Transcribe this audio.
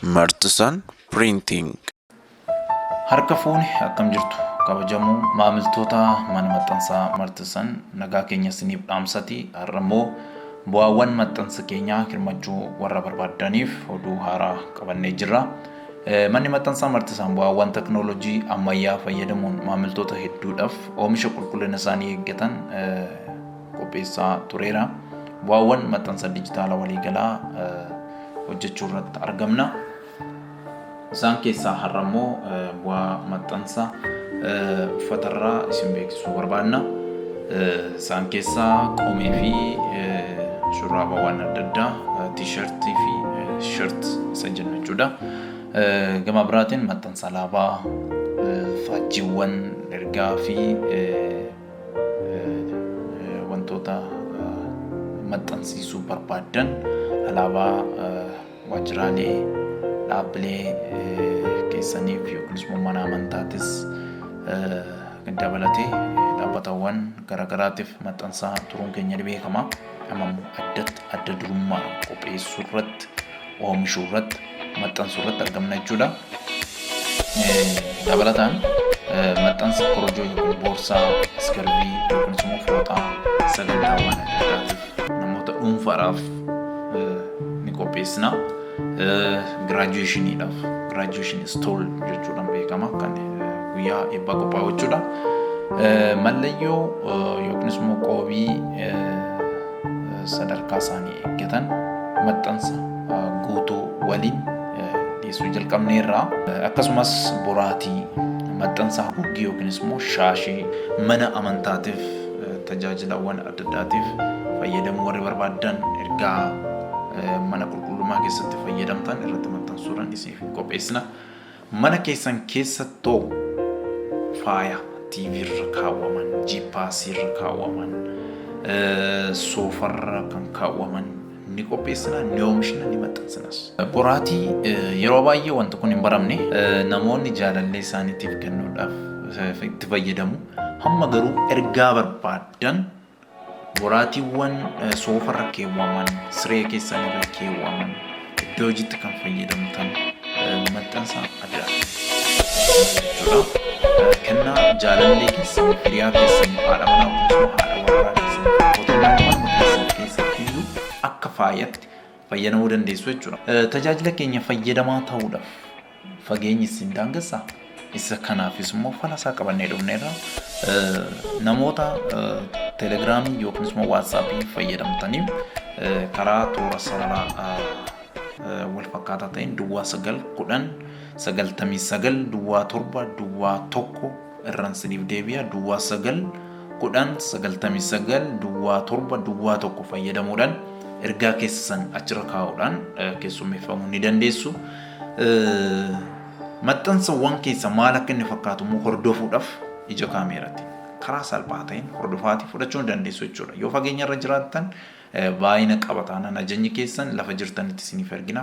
Martisan Printing. Harka fuuni akkam jirtu kabajamuu maamiltoota mana maxxansaa Martisan nagaa keenya isiniif dhaamsati. Har'a immoo bu'aawwan maxxansa keenyaa hirmachuu warra barbaadaniif oduu haaraa qabannee jirra. Manni maxxansaa Martisan bu'aawwan teknoolojii ammayyaa fayyadamuun maamiltoota hedduudhaaf oomisha qulqullina isaanii eeggatan qopheessaa tureera. Bu'aawwan maxxansa dijitaalaa waliigalaa hojjechuu irratti argamna. Isaan keessaa har'a immoo bu'aa maxxansa uffatarraa isin beeksisuu barbaanna. Isaan keessaa qomee fi shurraabawwan adda addaa tiishartii fi shirt isa jennu jechuudha. Gama biraatiin maxxansa alaabaa, faajjiiwwan ergaa fi wantoota maxxansiisuu barbaadan alaabaa waajjiraalee dhaabbilee keessaniif yookiin immoo mana amantaatis dabalatee dhaabbatawwan garaagaraatiif maxxansaa turuun keenya ni beekama. Amma adda durummaa qopheessuu irratti, oomishuu irratti, maxxansuu irratti argamna jechuudha. Dabalataan maxxansa korojoo yookiin boorsaa, iskarbii yookiin immoo fooxaa sagantaawwan adda addaatiif namoota dhuunfaadhaaf ni qopheessina. Graduation stall jechuudhaan beekama kan guyyaa eebbaa qophaa'u jechuudha. Mallayyoo yookiin immoo qoobii sadarkaa isaanii eeggatan maxxansa guutuu waliin dhiyeessuu jalqabneerra. Akkasumas boraatii maxxansa haguuggii yookiin immoo shaashii mana amantaatiif tajaajilawwan adda addaatiif fayyadamuu warri barbaadan ergaa mana qulqullummaa keessatti fayyadamtan irratti maxxansuudhaan isiif qopheessina. Mana keessan keessattoo faaya TV irra kaawwaman, jiippaasii irra kaawwaman, soofarra kan kaawwaman ni qopheessina, ni oomishna, ni maxxansinas. Boraatii yeroo baay'ee wanti kun hin baramne namoonni jaalallee isaaniitiif kennuudhaaf itti fayyadamu. Hamma garuu ergaa barbaadan boraatiiwwan soofarra keewwaman, siree keessan irra keewwaman, iddoo hojiitti kan fayyadamtan maxxansa adda jechuudha. Kennaa jaalallee keessan, hiriyaa keessan, haadha manaa akkasumas haadha warraa keessan, mootummaawwan keessan keessattiyyuu akka faayaatti fayyadamuu dandeessu jechuudha. Tajaajila keenya fayyadamaa ta'uudhaaf fageenyi isin daangessaa? Isa kanaafis immoo falasaa qabannee dhufneerra. Namoota telegiraamii yookiin immoo waatsaappii fayyadamtaniif karaa toora sarara wal fakkaataa ta'een duwwaa 9-99-7 irraan siniif deebi'a. duwwaa 9-99-7 fayyadamuudhaan ergaa keessan achirra kaa'uudhaan keessummeeffamuu ni dandeessu. Maxxansawwan keessa maal akka inni fakkaatu immoo hordofuudhaaf ija kaameeraatti karaa salphaa ta'een hordofaatii fudhachuu ni dandeessu jechuudha. Yoo fageenya irra jiraattan baay'ina qabataanaan ajajni keessan lafa jirtanitti isiniif ergina.